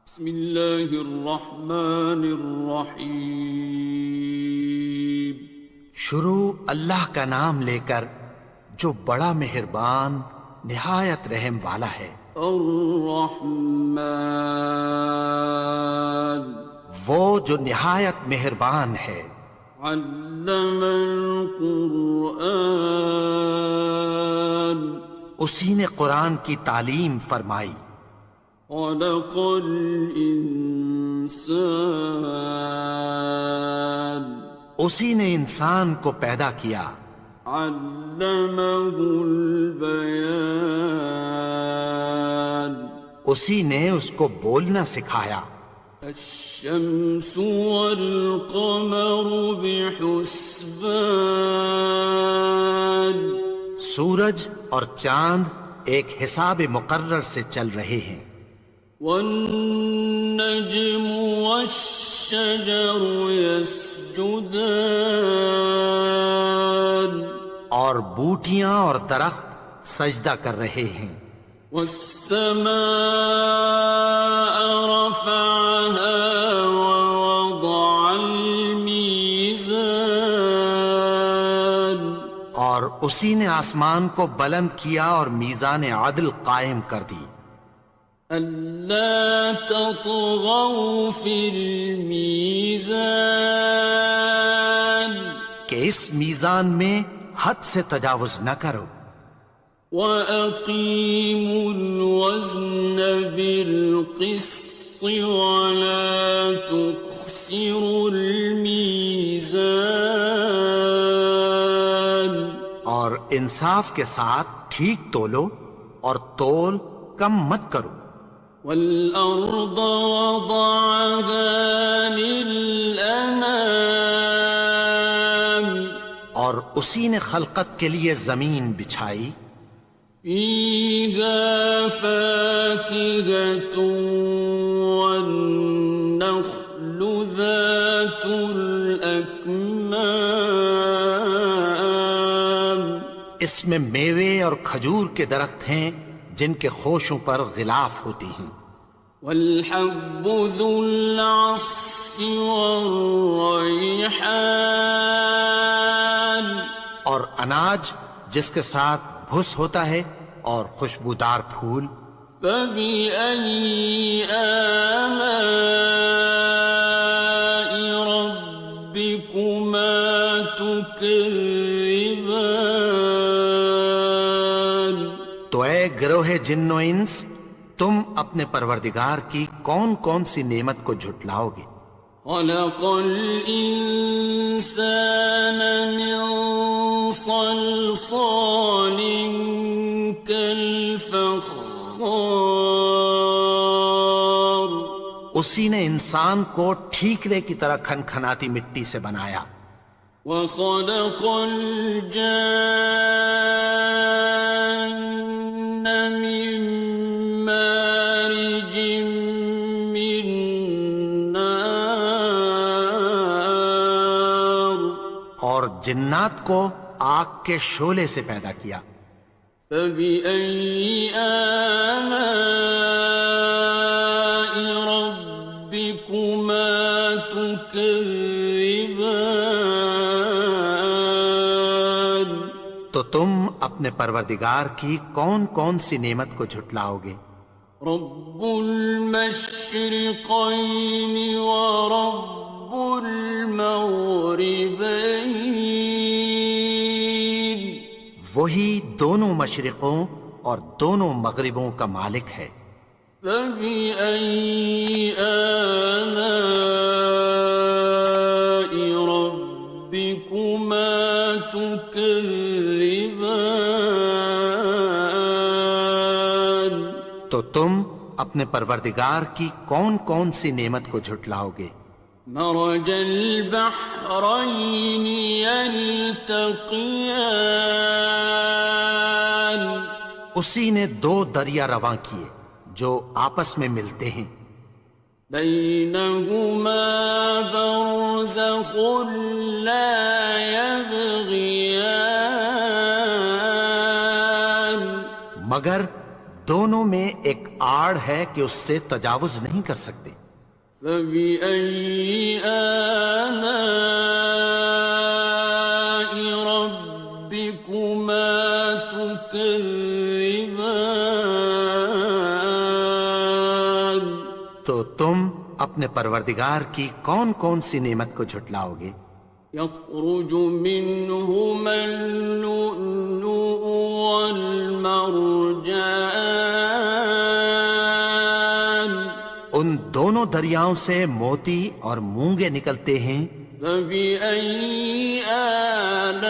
بسم اللہ الرحمن الرحیم۔ شروع اللہ کا نام لے کر جو بڑا مہربان نہایت رحم والا ہے۔ الرحمن، وہ جو نہایت مہربان ہے۔ علم القرآن، اسی نے قرآن کی تعلیم فرمائی۔ خلق الانسان، اسی نے انسان کو پیدا کیا۔ علمہ البیان، اسی نے اس کو بولنا سکھایا۔ الشمس والقمر بحسبان، سورج اور چاند ایک حساب مقرر سے چل رہے ہیں۔ والنجم والشجر يسجدان، اور بوٹیاں اور درخت سجدہ کر رہے ہیں۔ والسماء رفعها ووضع الميزان، اور اسی نے آسمان کو بلند کیا اور میزان عدل قائم کر دی۔ ألا تطغوا في الميزان، کہ اس میزان میں حد سے تجاوز نہ کرو۔ وأقيموا الوزن بالقسط ولا تخسروا الميزان، اور انصاف کے ساتھ ٹھیک تولو اور تول کم مت کرو۔ والأرض وضعها للأنام، اور اسی نے خلقت کے لیے زمین بچھائی۔ فيها فاكهة والنخل ذات الأكمام، اس میں میوے اور کھجور کے درخت ہیں جن کے خوشوں پر غلاف ہوتی ہیں۔ والحب ذو العصف والريحان، اور اناج جس کے ساتھ بھس ہوتا ہے اور خوشبودار پھول۔ فبأي آلاء ربكما تكذبان، تو اے گروہ جن و انس، تم اپنے پروردگار کی کون کون سی نعمت کو جھٹلاؤ گے؟ خلق الإنسان من صلصال كالفخار، اسی نے انسان کو ٹھیکرے کی طرح کھنکھناتی مٹی سے بنایا۔ وخلق الجان من مارج من نار، اور جنات کو آگ کے شعلے سے پیدا کیا۔ فبأي آلاء ربكما تكذبان، تو تم اپنے پروردگار کی کون کون سی نعمت کو جھٹلاؤ گے؟ رب المشرقين ورب المغربين، وہی دونوں مشرقوں اور دونوں مغربوں کا مالک ہے۔ فبأي آلاء ربكما تكذبان، تو تم اپنے پروردگار کی کون کون سی نعمت کو جھٹلاؤ گے؟ مرج البحرين يلتقيان، اسی نے دو دریا رواں کیے جو آپس میں ملتے ہیں۔ بينهما برزخ لا يبغيان، مگر دونوں میں ایک آڑ ہے کہ اس سے تجاوز نہیں کر سکتے۔ فبأي آلاء ربكما تكذبان؟ تو تم اپنے پروردگار کی کون کون سی نعمت کو جھٹلاؤ گے؟ يخرج منهما اللؤلؤ والمرجان ان دونوں دریاؤں سے موتی اور مونگے نکلتے ہیں۔ فبأي آلاء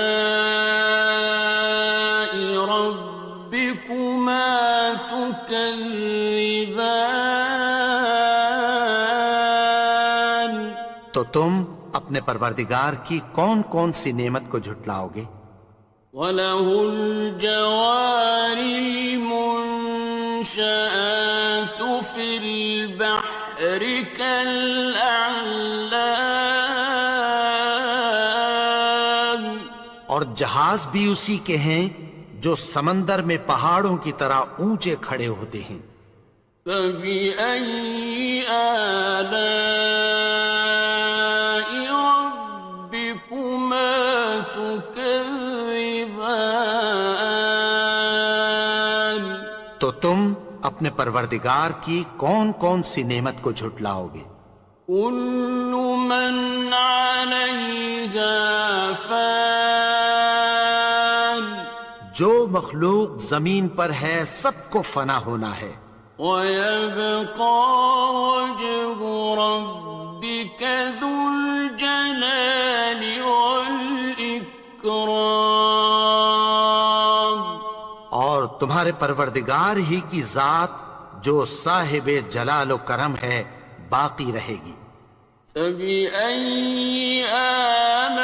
ربكما تكذبان؟ تو تم اپنے پروردگار کی کون کون سی نعمت کو جھٹلاؤ گے؟ وَلَهُ الْجَوَارِ الْمُنشَآتُ فِي الْبَحْرِ كَالْأَعْلَامِ، اور جہاز بھی اسی کے ہیں جو سمندر میں پہاڑوں کی طرح اونچے کھڑے ہوتے ہیں۔ فَبِأَيِّ آلَاءِ رَبِّكُمَا تُكَذِّبَانِ؟ تو تم اپنے پروردگار کی کون کون سی نعمت کو جھٹلاؤ گے؟ كُلُّ مَنْ عَلَيْهَا فَانٍ، جو مخلوق زمین پر ہے سب کو فنا ہونا ہے۔ وَيَبْقَى وَجْهُ رَبِّكَ ذُو الْجَلَالِ وَالْإِكْرَامِ، اور تمہارے پروردگار ہی کی ذات جو صاحب جلال و کرم ہے باقی رہے گی۔ فَبِأَيِّ آلَاءِ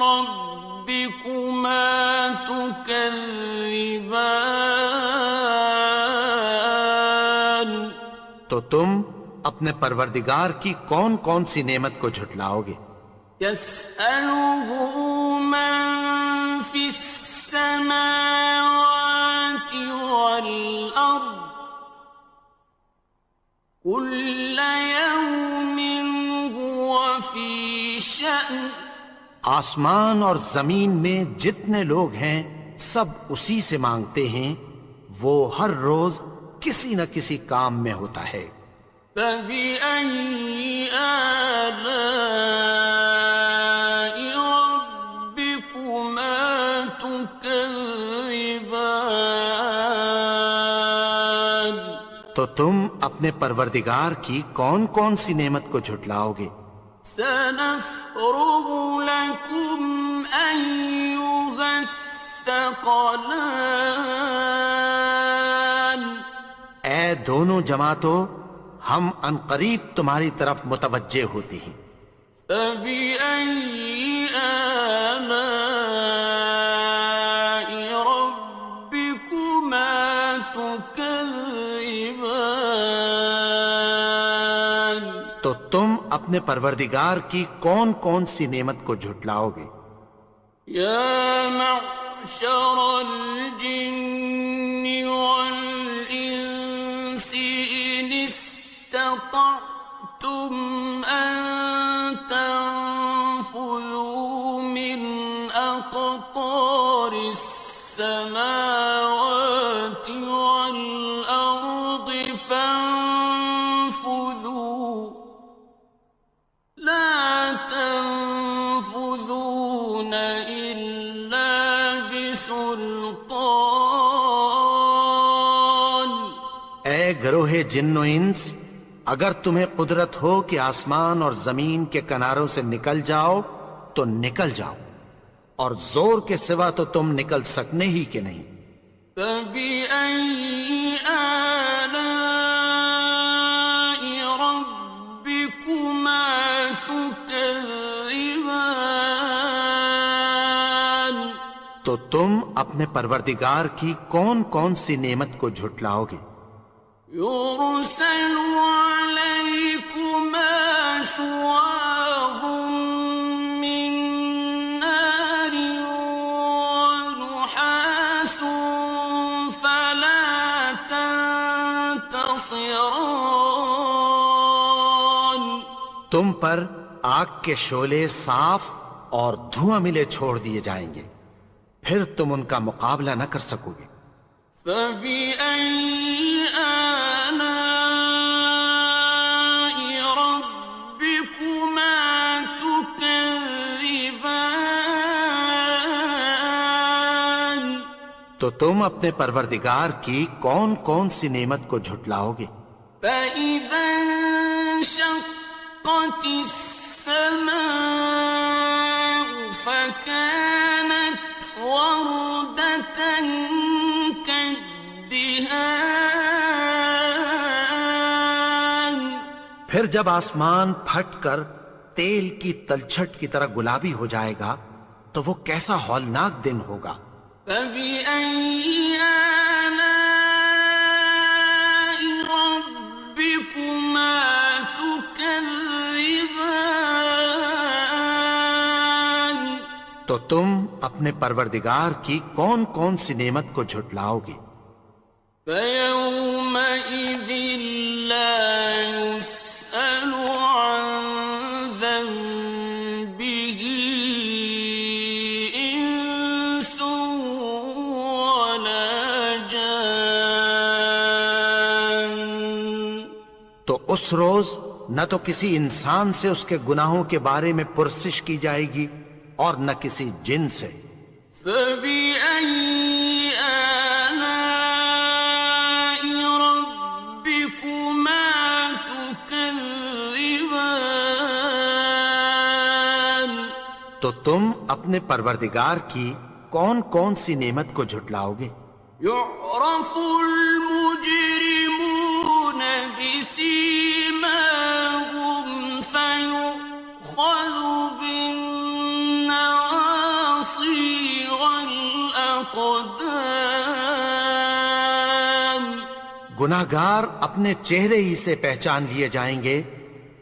رَبِّكُمَا تُكَذِّبَانِ؟ تو تم اپنے پروردگار کی کون کون سی نعمت کو جھٹلاؤ گے؟ يَسْأَلُهُ مَن فِي السَّمَاوَاتِ وَالْأَرْضِ كُلَّ يَوْمٍ هُوَ فِي شَأْنٍ، آسمان اور زمین میں جتنے لوگ ہیں سب اسی سے مانگتے ہیں، وہ ہر روز کسی نہ کسی کام میں ہوتا ہے۔ فَبِأَيِّ آلَاءِ رَبِّكُمَا تُكَذِّبَانِ؟ تو تم اپنے پروردگار کی کون کون سی نعمت کو جھٹلاؤ گے؟ سَنَفْرُغُ لَكُمْ أَيُّهَ الثَّقَلَانِ، اے دونوں جماعتوں، ہم عنقریب تمہاری طرف متوجہ ہوتے ہیں۔ فَبِأَيِّ آلَاءِ رَبِّكُمَا تُكَذِّبَانِ؟ تو تم اپنے پروردگار کی کون کون سی نعمت کو جھٹلاؤ گے؟ يَا مَعْشَرَ الْجِنِّ وَالْإِنسِ إِنِ اسْتَطَعْتُمْ أَن تَنفُذُوا مِنْ أَقْطَارِ السَّمَاوَاتِ وَالْأَرْضِ فَانفُذُوا لَا تَنفُذُونَ إِلَّا بِسُلْطَانٍ۔ اے گروہ جن و انس، اگر تمہیں قدرت ہو کہ آسمان اور زمین کے کناروں سے نکل جاؤ تو نکل جاؤ، اور زور کے سوا تو تم نکل سکنے ہی کہ نہیں۔ فَبِأَيِّ آلَاءِ رَبِّكُمَا تُكَذِّبَانِ؟ تو تم اپنے پروردگار کی کون کون سی نعمت کو جھٹلاؤ گے؟ يُرْسَلُ عَلَيْكُمَا شُوَاظٌ مِّن نَّارٍ وَنُحَاسٌ فَلَا ينتصران تم پر آگ کے شعلے صاف اور دھواں ملے چھوڑ دیے جائیں گے، پھر تم ان کا مقابلہ نہ کر سکو گے۔ فبأي آلاء ربكما تكذبان تو تم اپنے پروردگار کی کون کون سی نعمت کو جھٹلاؤ گے؟ فإذا انشقت السماء فكانت وردة كالدهان پھر جب آسمان پھٹ کر تیل کی تلچھٹ کی طرح گلابی ہو جائے گا تو وہ کیسا ہولناک دن ہوگا۔ فبأي آلاء ربكما تكذبان تو تم اپنے پروردگار کی کون کون سی نعمت کو جھٹلاؤ گے؟ فيومئذ لا يسأل عن ذنبه إنس ولا جان تو اس روز نہ تو کسی انسان سے اس کے گناہوں کے بارے میں پرسش کی جائے گی اور نہ کسی جن سے۔ فبأي آلاء ربكما تكذبان تو تم اپنے پروردگار کی کون کون سی نعمت کو جھٹلاؤ گے؟ يعرف المجرمون بسيماهم فيؤخذ بالنواصي والأقدام گناہگار اپنے چہرے ہی سے پہچان لیے جائیں گے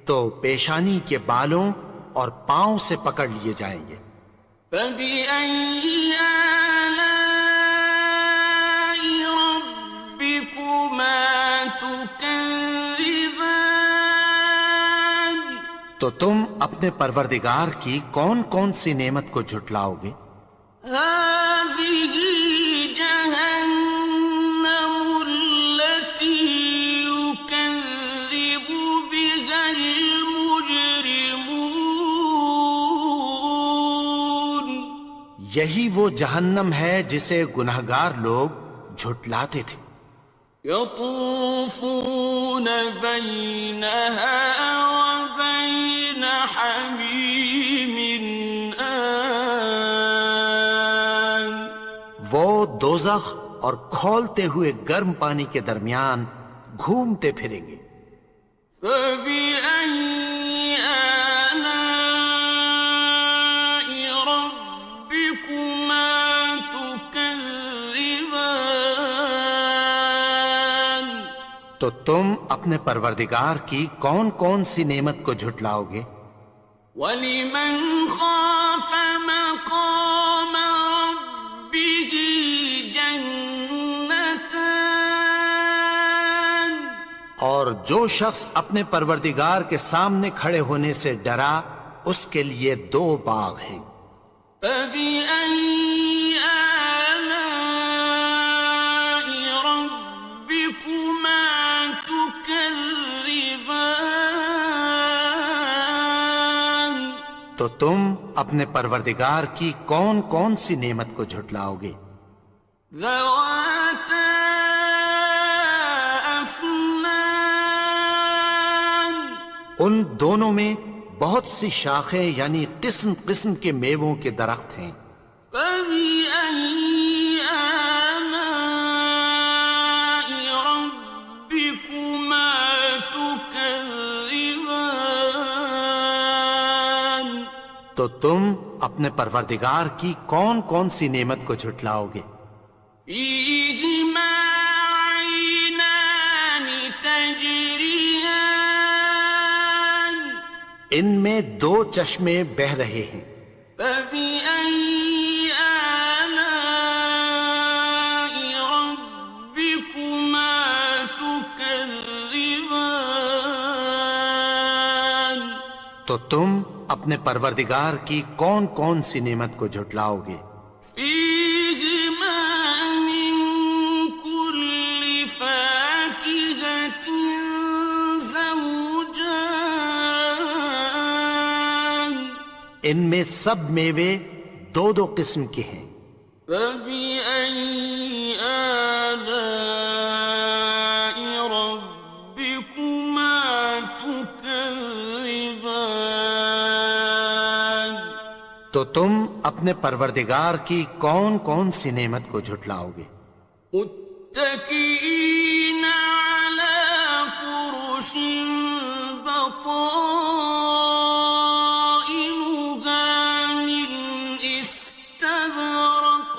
تو پیشانی کے بالوں اور پاؤں سے پکڑ لیے جائیں گے۔ فبأي آلاء ربكما تكذبان تو تم اپنے پروردگار کی کون کون سی نعمت کو جھٹلاؤ گے؟ هذه جهنم التي يكذب بها المجرمون یہی وہ جہنم ہے جسے گناہگار لوگ جھٹلاتے تھے۔ يطوفون بينها وبين حميم آن وہ دوزخ اور کھولتے ہوئے گرم پانی کے درمیان گھومتے پھریں گے۔ فبأي آلاء ربكما تكذبان تو تم اپنے پروردگار کی کون کون سی نعمت کو جھٹلاؤ گے؟ وَلِمَنْ خَافَ مَقَامَ رَبِّهِ جَنَّتَانِ اور جو شخص اپنے پروردگار کے سامنے کھڑے ہونے سے ڈرا اس کے لیے دو باغ ہیں۔ فَبِأَيِّ آلَاءِ رَبِّكُمَا تُكَذِّبَانِ تو تم اپنے پروردگار کی کون کون سی نعمت کو جھٹلاؤ گے؟ ذَوَاتَا أَفْنَانٍ ان دونوں میں بہت سی شاخیں یعنی قسم قسم کے میووں کے درخت ہیں۔ فَبِأَيِّ آلَاءِ رَبِّكُمَا تُكَذِّبَانِ تو تم اپنے پروردگار کی کون کون سی نعمت کو جھٹلاؤ گے؟ فِيهِمَا عَيْنَانِ تَجْرِيَانِ ان میں دو چشمے بہہ رہے ہیں۔ فَبِأَيِّ آلَاءِ رَبِّكُمَا تُكَذِّبَانِ تو تم اپنے پروردگار کی کون کون سی نعمت کو جھٹلاؤ گے؟ فيهما من كل فاكهة زوجان ان میں سب میوے دو دو قسم کے ہیں۔ فبأي آلاء ربكما تكذبان تو تم اپنے پروردگار کی کون کون سی نعمت کو جھٹلاؤ گے؟ متكئين على فرش بطائنها من استبرق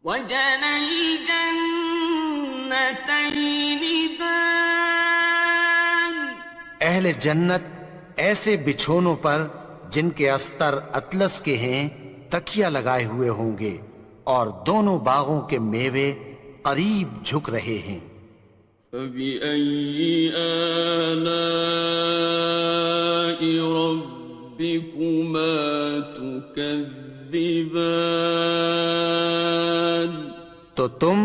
وجنى الجنتين دان اہل جنت ایسے بچھونوں پر جن کے استر اطلس کے ہیں تکیہ لگائے ہوئے ہوں گے، اور دونوں باغوں کے میوے قریب جھک رہے ہیں۔ فبأي آلاء ربكما تكذبان تو تم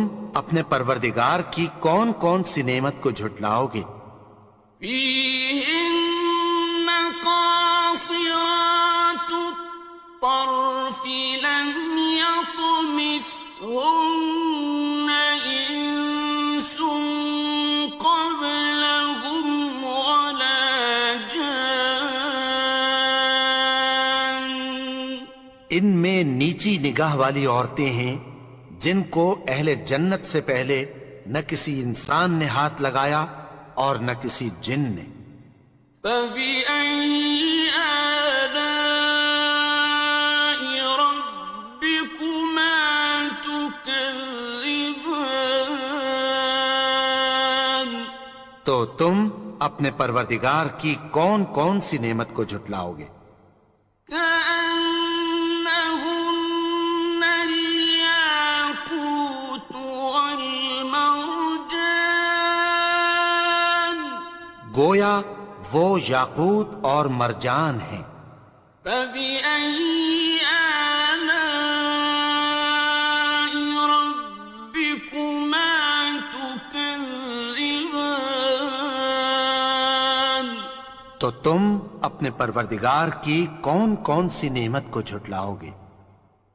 اپنے پروردگار کی کون کون سی نعمت کو جھٹلاؤ گے؟ فيهن قاصرات الطرف لم يطمثهن إنس قبلهم ولا جان ان میں نیچی نگاہ والی عورتیں ہیں جن کو اہل جنت سے پہلے نہ کسی انسان نے ہاتھ لگایا اور نہ کسی جن نے۔ فبأي آلاء ربكما تكذبان تو تم اپنے پروردگار کی کون کون سی نعمت کو جھٹلاؤ گے؟ كأنهن الياقوت والمرجان گویا وہ یاقوت اور مرجان ہیں۔ فبأي آلاء ربكما تكذبان تو تم اپنے پروردگار کی کون کون سی نعمت کو جھٹلاؤ گے؟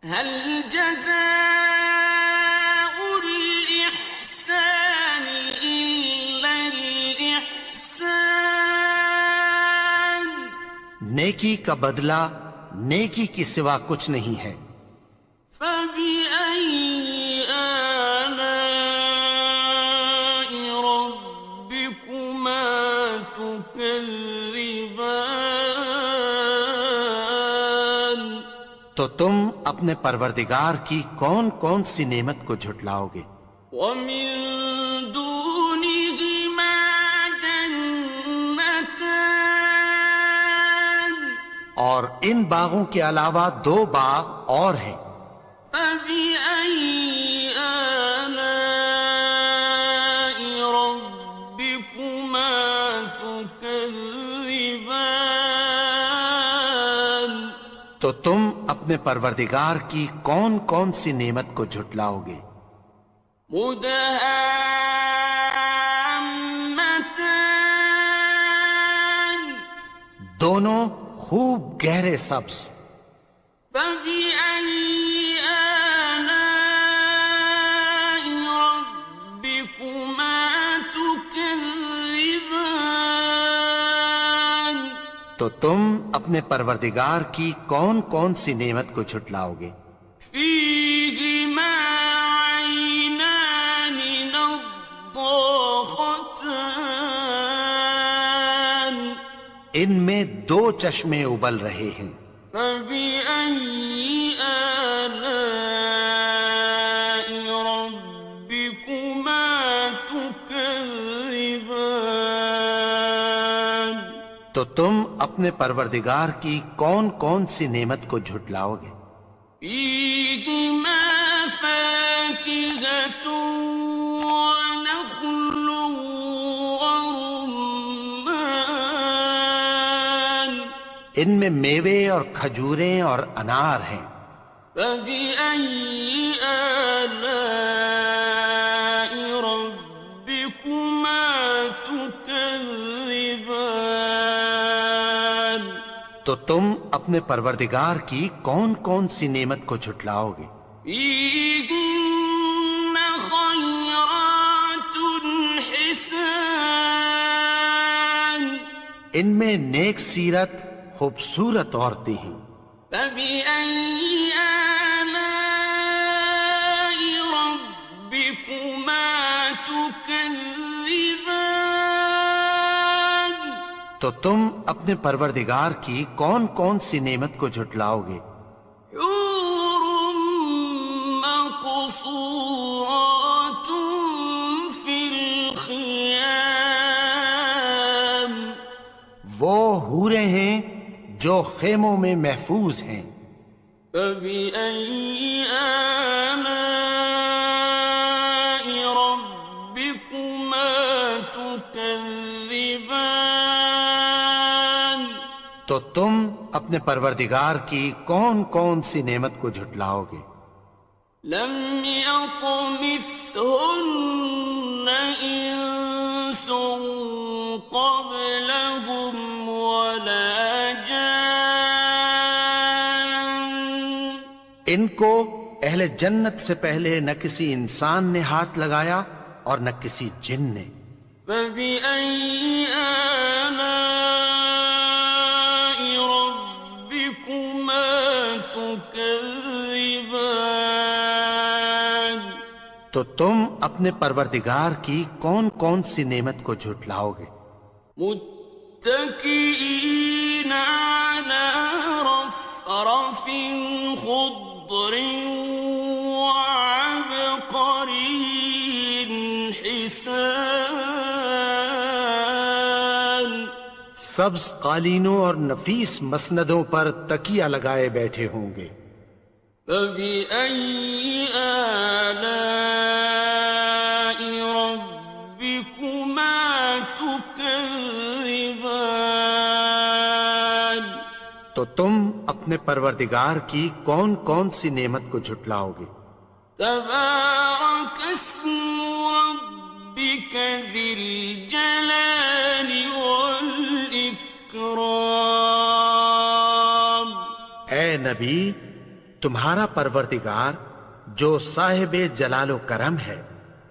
هل جزاء الإحسان إلا الإحسان نیکی کا بدلہ نیکی کی سوا کچھ نہیں ہے۔ فبأي آلاء ربكما تكذبان تو تم اپنے پروردگار کی کون کون سی نعمت کو جھٹلاؤ گے؟ ومن دونهما جنتان اور ان باغوں کے علاوہ دو باغ اور ہیں۔ فبأي آلاء ربكما تكذبان تو تم اپنے پروردگار کی کون کون سی نعمت کو جھٹلاؤ گے؟ مدهامتان دونوں خوب گہرے سبز۔ فبأي آلاء ربكما تكذبان تو تم اپنے پروردگار کی کون کون سی نعمت کو جھٹلاؤ گے؟ فيهما عينان نضاختان ان میں دو چشمے ابل رہے ہیں۔ فبأي آلاء ربكما تكذبان تو تم اپنے پروردگار کی کون کون سی نعمت کو جھٹلاؤ گے؟ فيهما فاكهة ونخل ورمان ان میں میوے اور کھجوریں اور انار ہیں۔ فبأي آلاء ربكما تكذبان؟ تو تم اپنے پروردگار کی کون کون سی نعمت کو جھٹلاؤ گے؟ فيهن خيرات حسان، ان میں نیک سیرت خوبصورت عورتیں ہیں۔ فبأي آلاء ربكما تكذبان؟ تو تم اپنے پروردگار کی کون کون سی نعمت کو جھٹلاؤ گے؟ حور مقصورات في الخيام، وہ حوریں ہیں جو خیموں میں محفوظ ہیں۔ فبأي آلاء ربكما تكذبان؟ تو تم اپنے پروردگار کی کون کون سی نعمت کو جھٹلاؤ گے؟ لم يطمثهن إنس قبلهم ولا جان، ان کو اہل جنت سے پہلے نہ کسی انسان نے ہاتھ لگایا اور نہ کسی جن نے۔ فبأي آلاء ربكما تكذبان؟ تو تم اپنے پروردگار کی کون کون سی نعمت کو جھٹلاؤ گے؟ متكئين على رفرف خضر وعبقري حسان، سبز قالینوں اور نفیس مسندوں پر تکیہ لگائے بیٹھے ہوں گے۔ فبأي آلاء ربكما تكذبان؟ تو تم اپنے پروردگار کی کون کون سی نعمت کو جھٹلاؤ گے؟ تبارك اسم ربك ذي الجلال والإكرام۔ اے نبی، تمہارا پروردگار جو صاحب جلال و کرم ہے،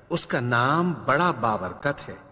اس کا نام بڑا بابرکت ہے۔